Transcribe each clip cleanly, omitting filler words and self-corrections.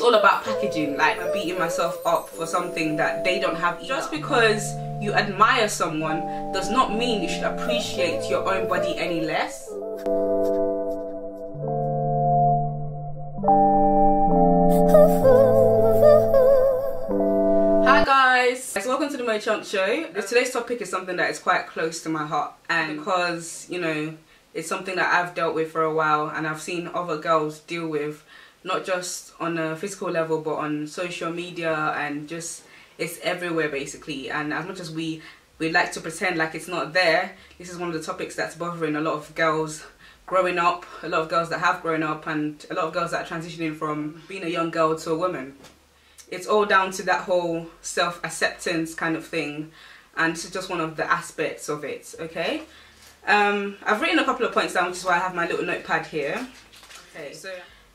all about packaging, like beating myself up for something that they don't have either. Just because you admire someone does not mean you should appreciate your own body any less. Hi guys, so welcome to the MoChunks show. Today's topic is something that is quite close to my heart, and because, you know, it's something that I've dealt with for a while and I've seen other girls deal with, not just on a physical level but on social media, and just it's everywhere basically. And as much as we like to pretend like it's not there, this is one of the topics that's bothering a lot of girls growing up, a lot of girls that have grown up, and a lot of girls that are transitioning from being a young girl to a woman. It's all down to that whole self-acceptance kind of thing, and this is just one of the aspects of it, okay? I've written a couple of points down, which is why I have my little notepad here. Okay, so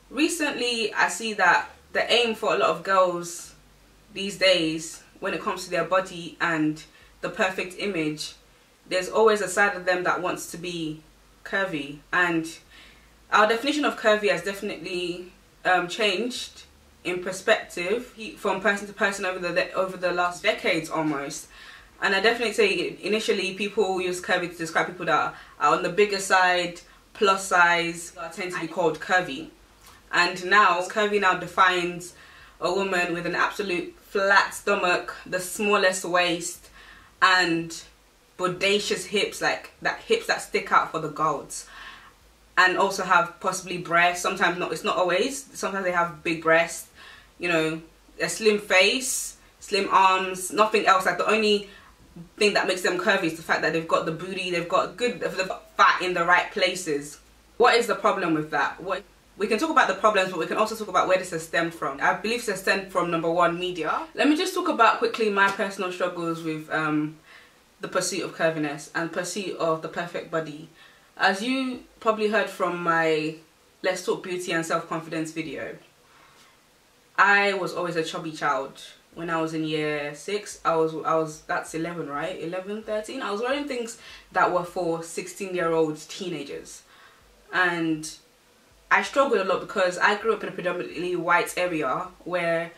recently I see that the aim for a lot of girls these days, when it comes to their body and the perfect image, there's always a side of them that wants to be curvy, and our definition of curvy has definitely changed in perspective from person to person over the last decades almost. And I definitely say initially people use curvy to describe people that are on the bigger side, plus size, that tend to be called curvy. And now curvy now defines a woman with an absolute flat stomach, the smallest waist, and bodacious hips, like that hips that stick out for the gods, and also have possibly breasts. Sometimes not, it's not always. Sometimes they have big breasts, you know, a slim face, slim arms, nothing else. Like the only thing that makes them curvy is the fact that they've got the booty, they've got fat in the right places. What is the problem with that? We can talk about the problems, but we can also talk about where this has stemmed from. I believe this has stemmed from, number one, media. Let me just talk about quickly my personal struggles with the pursuit of curviness and pursuit of the perfect body. As you probably heard from my Let's Talk Beauty and Self-Confidence video, I was always a chubby child. When I was in year 6, I was that's 11, right? 11, 13. I was wearing things that were for 16-year-old teenagers. And I struggled a lot because I grew up in a predominantly white area where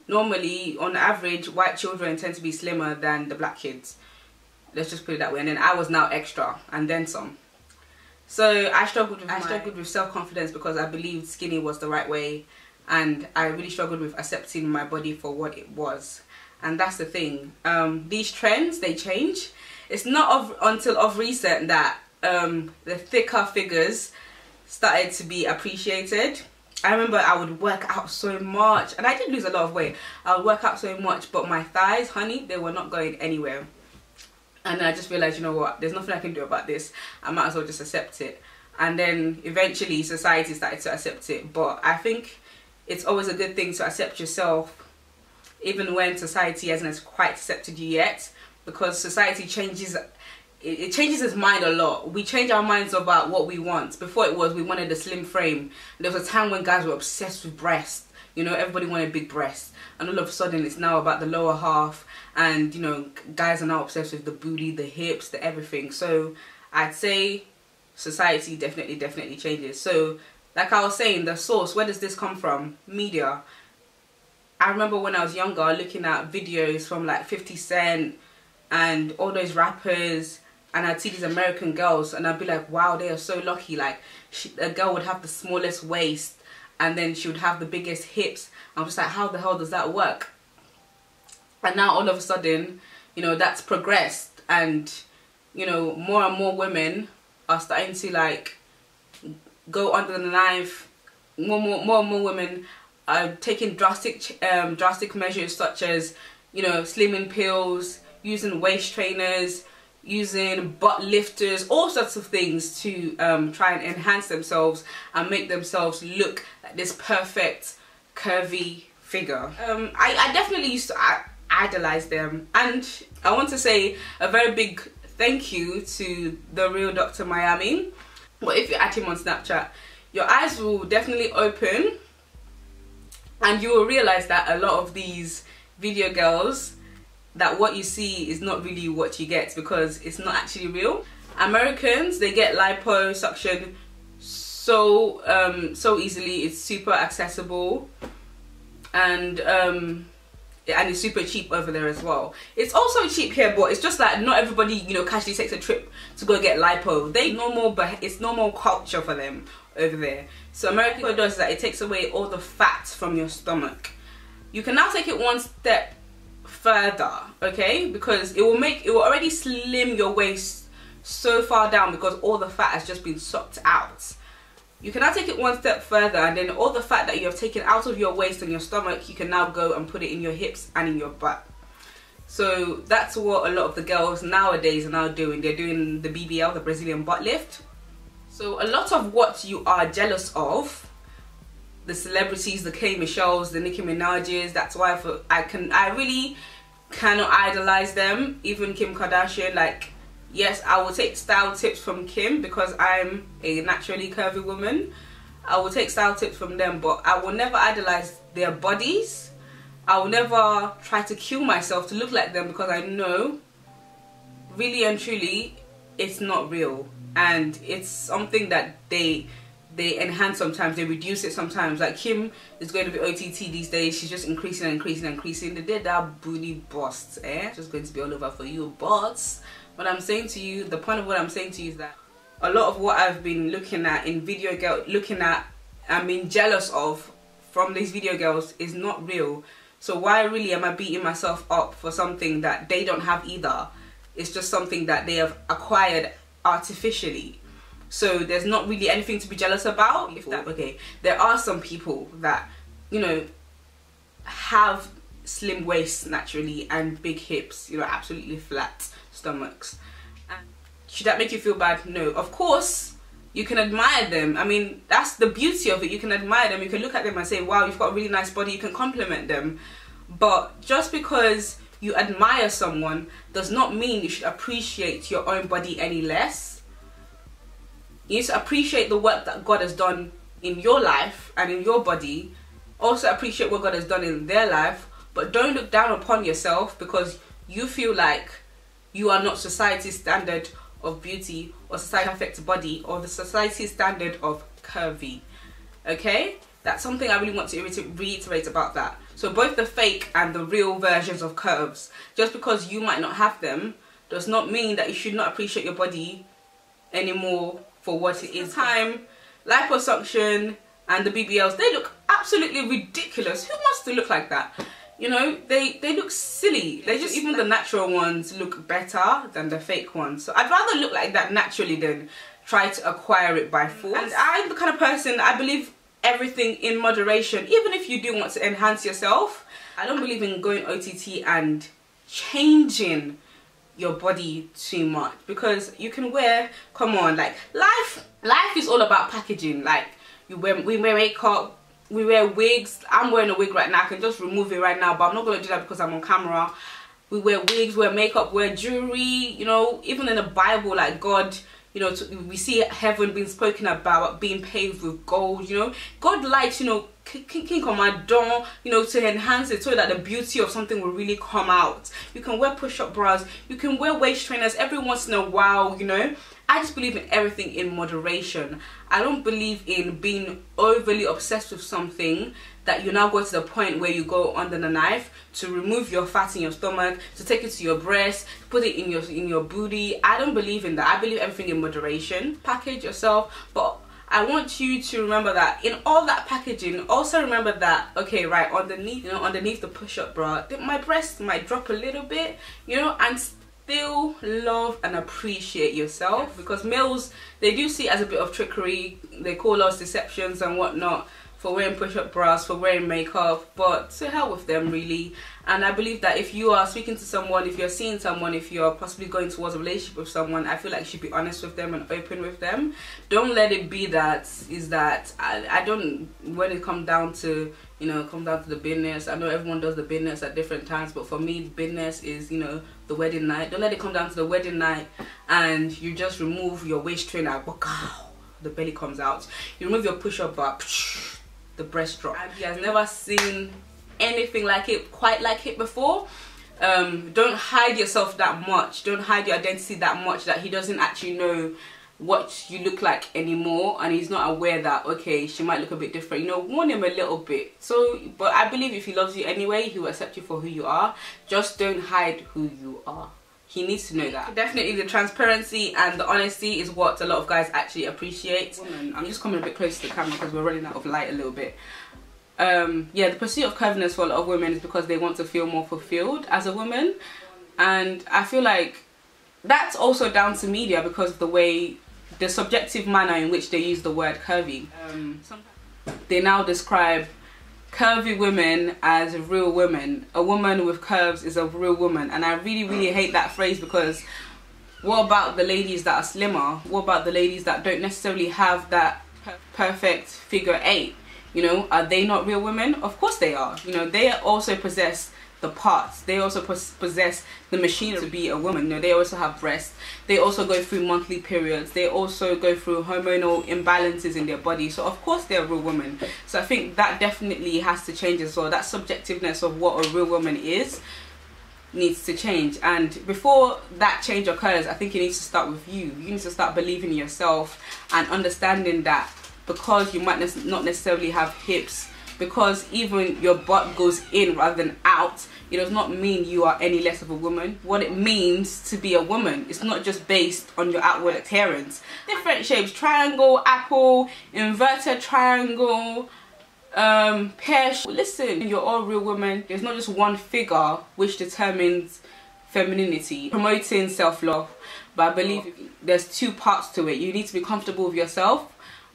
normally, on average, white children tend to be slimmer than the black kids. Let's just put it that way. And then I was now extra, and then some. So I struggled with self-confidence because I believed skinny was the right way, and I really struggled with accepting my body for what it was. And that's the thing. These trends, they change. It's not until of recent that the thicker figures started to be appreciated. I remember I would work out so much, and I did lose a lot of weight. I would work out so much, but my thighs, honey, they were not going anywhere. And I just realized, you know what, there's nothing I can do about this. I might as well just accept it. And then eventually society started to accept it. But I think it's always a good thing to accept yourself, even when society hasn't quite accepted you yet, because society changes. It changes its mind a lot. We change our minds about what we want. Before it was, we wanted a slim frame. There was a time when guys were obsessed with breasts. You know, everybody wanted big breasts. And all of a sudden, it's now about the lower half. And, you know, guys are now obsessed with the booty, the hips, the everything. So, I'd say society definitely changes. So, like I was saying, the source, where does this come from? Media. I remember when I was younger, looking at videos from like 50 Cent and all those rappers, and I'd see these American girls and I'd be like, wow, they are so lucky. Like, a girl would have the smallest waist and then she would have the biggest hips. I'm just like, how the hell does that work? And now all of a sudden, you know, that's progressed, and, you know, more and more women are starting to like go under the knife. More and more women are taking drastic measures, such as, you know, slimming pills, using waist trainers, using butt lifters, all sorts of things to try and enhance themselves and make themselves look like this perfect curvy figure. I definitely used to idolize them, and I want to say a very big thank you to the real Dr. Miami. But if you add him on Snapchat, your eyes will definitely open, and you will realize that a lot of these video girls, that what you see is not really what you get, because it's not actually real. Americans, they get liposuction so easily. It's super accessible. and it's super cheap over there as well. It's also cheap here, but it's just that not everybody, you know, casually takes a trip to go get lipo. It's normal culture for them over there. So America, what it does is that it takes away all the fat from your stomach. You can now take it one step further, okay, because it will already slim your waist so far down because all the fat has just been sucked out. You can now take it one step further, and then all the fat that you have taken out of your waist and your stomach, you can now go and put it in your hips and in your butt. So that's what a lot of the girls nowadays are now doing. They're doing the BBL, the Brazilian butt lift. So a lot of what you are jealous of, the celebrities, the K Michelles, the Nicki Minaj's, that's why I really cannot idolize them. Even Kim Kardashian, like, yes, I will take style tips from Kim because I'm a naturally curvy woman. I will take style tips from them, but I will never idolize their bodies. I will never try to kill myself to look like them because I know, really and truly, it's not real. And it's something that they enhance sometimes, they reduce it sometimes. Like Kim is going to be OTT these days, she's just increasing and increasing and increasing. They did that booty bust, just going to be all over for you, but what I'm saying to you, the point of what I'm saying to you is that a lot of what I've been looking at in video girl, I'm being jealous of from these video girls is not real. So why really am I beating myself up for something that they don't have either? It's just something that they have acquired artificially. So there's not really anything to be jealous about. Okay, there are some people that, you know, have slim waists naturally and big hips, you know, absolutely flat stomachs. And should that make you feel bad? No. Of course, you can admire them. I mean, that's the beauty of it. You can admire them. You can look at them and say, wow, you've got a really nice body. You can compliment them. But just because you admire someone does not mean you should appreciate your own body any less. You need to appreciate the work that God has done in your life and in your body. Also appreciate what God has done in their life. But don't look down upon yourself because you feel like you are not society's standard of beauty or society's perfect body or the society's standard of curvy. Okay? That's something I really want to reiterate about that. So both the fake and the real versions of curves, just because you might not have them, does not mean that you should not appreciate your body anymore for what it is. Time, liposuction and the BBLs, they look absolutely ridiculous. Who wants to look like that? You know, they look silly. They just, even the natural ones look better than the fake ones. So I'd rather look like that naturally than try to acquire it by force. And I'm the kind of person, I believe everything in moderation. Even if you do want to enhance yourself, I don't believe in going OTT and changing your body too much, because you can wear, come on, like life is all about packaging. Like we wear makeup, we wear wigs. I'm wearing a wig right now. I can just remove it right now, but I'm not going to do that because I'm on camera. We wear wigs, wear makeup, wear jewelry. You know, even in the Bible, like God, you know, we see heaven being spoken about being paved with gold. You know, God likes, you know, King Commandant, you know, to enhance it so that the beauty of something will really come out. You can wear push-up bras, you can wear waist trainers every once in a while, you know. I just believe in everything in moderation. I don't believe in being overly obsessed with something that you now go to the point where you go under the knife to remove your fat in your stomach, to take it to your breast, put it in your booty. I don't believe in that. I believe everything in moderation. Package yourself, but I want you to remember that in all that packaging, also remember that, okay, right, underneath, you know, underneath the push-up bra, my breast might drop a little bit, you know, and still love and appreciate yourself. Because males, they do see it as a bit of trickery. They call us deceptions and whatnot for wearing push-up bras, for wearing makeup, but to hell with them, really. And I believe that if you are speaking to someone, if you're seeing someone, if you're possibly going towards a relationship with someone, I feel like you should be honest with them and open with them. Don't let it be that I don't, when it comes down to, you know, come down to the business. I know everyone does the business at different times, but for me, the business is, you know, the wedding night. Don't let it come down to the wedding night and you just remove your waist trainer, the belly comes out. You remove your push-up bar, the breast drop. And he has never seen anything like it, quite like it before. Don't hide yourself that much. Don't hide your identity that much that he doesn't actually know what you look like anymore, and he's not aware that, okay, she might look a bit different, you know, warn him a little bit. So, but I believe if he loves you anyway, he will accept you for who you are. Just don't hide who you are. He needs to know that. Definitely the transparency and the honesty is what a lot of guys actually appreciate. I'm just coming a bit close to the camera because we're running out of light a little bit. Yeah, the pursuit of curviness for a lot of women is because they want to feel more fulfilled as a woman, and I feel like that's also down to media because of the way, the subjective manner in which they use the word curvy. They now describe curvy women as real women. A woman with curves is a real woman, and I really hate that phrase, because what about the ladies that are slimmer? What about the ladies that don't necessarily have that perfect figure 8? You know, are they not real women? Of course they are. You know, they also possess the parts. They also possess the machinery to be a woman. You know, they also have breasts. They also go through monthly periods. They also go through hormonal imbalances in their body. So of course they're a real woman. So I think that definitely has to change as well. That subjectiveness of what a real woman is needs to change. And before that change occurs, I think it needs to start with you. You need to start believing in yourself and understanding that because you might not necessarily have hips, because even your butt goes in rather than out, it does not mean you are any less of a woman. What it means to be a woman, it's not just based on your outward appearance. Different shapes: triangle, apple, inverted triangle, pear. Listen, you're all real women. There's not just one figure which determines femininity. Promoting self-love, but I believe there's two parts to it. You need to be comfortable with yourself,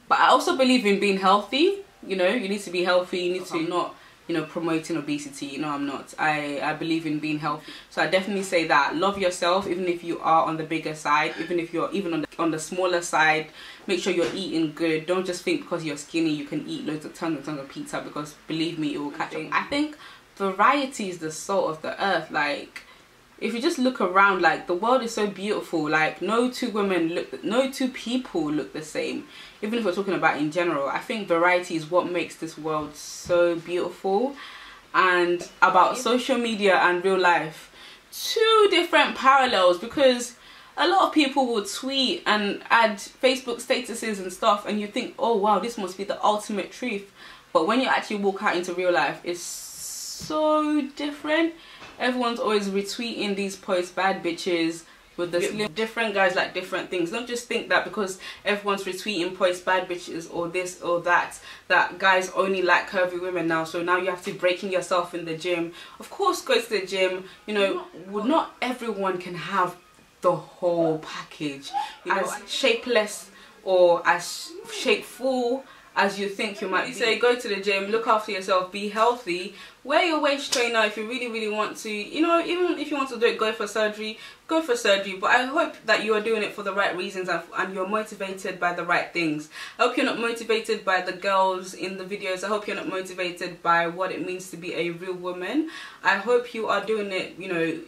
but I also believe in being healthy. You know, you need to be healthy. You need to not, you know, promoting obesity. You know, I'm not. I believe in being healthy. So I definitely say that. Love yourself, even if you are on the bigger side, even if you're on the smaller side. Make sure you're eating good. Don't just think because you're skinny you can eat loads of tons and tons of pizza, because believe me, it will catch up. I think variety is the salt of the earth. Like, if you just look around, like, the world is so beautiful. Like, no two people look the same. Even if we're talking about in general, I think variety is what makes this world so beautiful. And about social media and real life, two different parallels, because a lot of people will tweet and add Facebook statuses and stuff, and you think, oh wow, this must be the ultimate truth. But when you actually walk out into real life, it's so different. Everyone's always retweeting these posts, bad bitches with the slim. Different guys like different things. Don't just think that because everyone's retweeting posts, bad bitches or this or that, that guys only like curvy women now. So now you have to be breaking yourself in the gym. Of course, go to the gym. You know, not everyone can have the whole package. You know, as shapeless or as shapeful as you think you might be. So go to the gym, look after yourself, be healthy, wear your waist trainer if you really want to. You know, even if you want to do it, go for surgery, go for surgery. But I hope that you are doing it for the right reasons and you're motivated by the right things. I hope you're not motivated by the girls in the videos. I hope you're not motivated by what it means to be a real woman. I hope you are doing it, you know,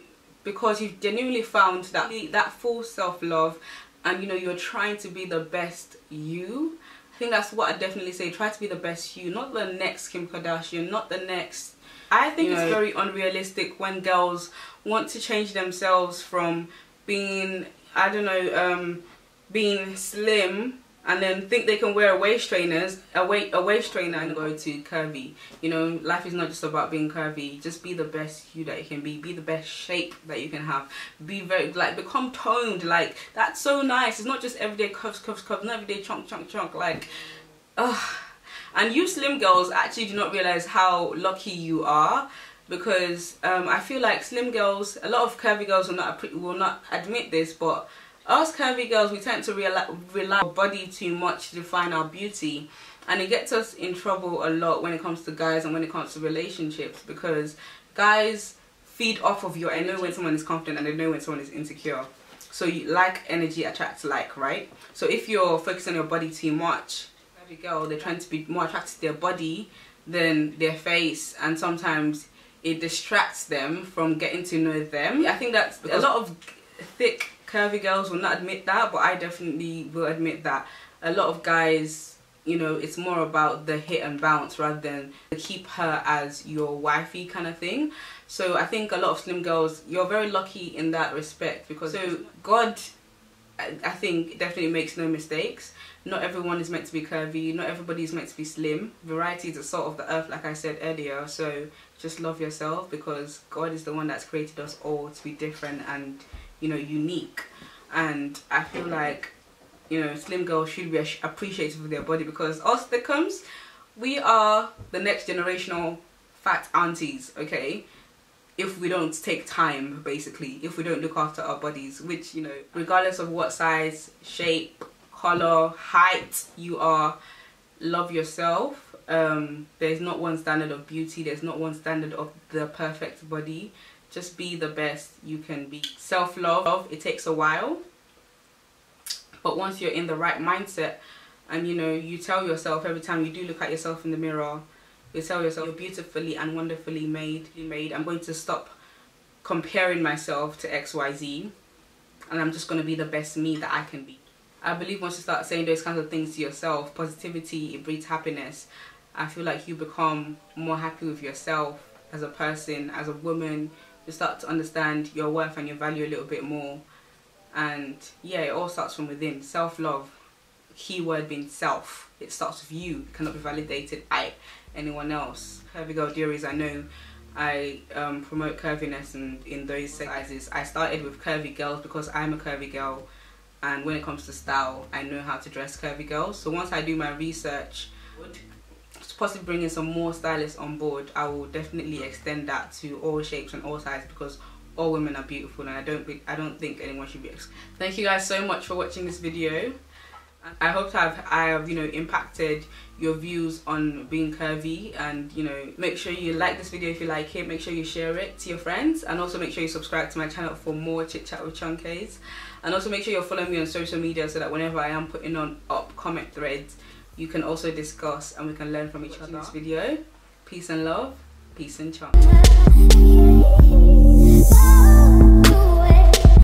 because you've genuinely found that full self-love, and you know, you're trying to be the best you. I think that's what I definitely say. Try to be the best you, not the next Kim Kardashian, not the next. I think it's very unrealistic when girls want to change themselves from being, I don't know, being slim, and then think they can wear a waist trainer and go to curvy. You know, life is not just about being curvy. Just be the best you that you can be. Be the best shape that you can have. Be very, like, become toned. Like, that's so nice. It's not just everyday curves, not everyday chunk. Like, ugh. And you slim girls actually do not realize how lucky you are, because I feel like slim girls, a lot of curvy girls will not admit this, but us curvy girls, we tend to rely on our body too much to define our beauty, and it gets us in trouble a lot when it comes to guys and when it comes to relationships, because guys feed off of your energy. They know when someone is confident and they know when someone is insecure. So like energy attracts like, right? So if you're focused on your body too much, every girl, they're trying to be more attracted to their body than their face, and sometimes it distracts them from getting to know them. I think that's a lot of thick curvy girls will not admit that, but I definitely will admit that a lot of guys, you know, it's more about the hit and bounce rather than keep her as your wifey kind of thing. So I think a lot of slim girls, you're very lucky in that respect, because so God I think it definitely makes no mistakes. Not everyone is meant to be curvy, not everybody is meant to be slim. Variety is the salt of the earth, like I said earlier. So just love yourself, because God is the one that's created us all to be different and, you know, unique. And I feel like, you know, slim girls should be appreciative of their body, because us thickums, we are the next generational fat aunties, okay? If we don't take time, basically, if we don't look after our bodies, which, you know, regardless of what size, shape, color, height you are, love yourself. There's not one standard of beauty, there's not one standard of the perfect body. Just be the best you can be. Self-love, it takes a while, but once you're in the right mindset, and you know, you tell yourself every time you do look at yourself in the mirror, you tell yourself you're beautifully and wonderfully made. I'm going to stop comparing myself to XYZ, and I'm just going to be the best me that I can be. I believe once you start saying those kinds of things to yourself, positivity, it breeds happiness. I feel like you become more happy with yourself as a person, as a woman. You start to understand your worth and your value a little bit more. And yeah, it all starts from within. Self-love, keyword being self. It starts with you. It cannot be validated by anyone else. Curvy girl dearies, I know I promote curviness and in those sizes. I started with curvy girls because I'm a curvy girl, and when it comes to style, I know how to dress curvy girls. So once I do my research, to possibly bring in some more stylists on board, I will definitely extend that to all shapes and all sizes, because all women are beautiful, and I don't think anyone should be excluded. Thank you guys so much for watching this video. I hope I have, you know, impacted your views on being curvy. And, you know, make sure you like this video if you like it. Make sure you share it to your friends, and also make sure you subscribe to my channel for more chit chat with Chunkies. And also make sure you're following me on social media, so that whenever I am putting up comment threads, you can also discuss and we can learn from each other. This video, peace and love, peace and chunk.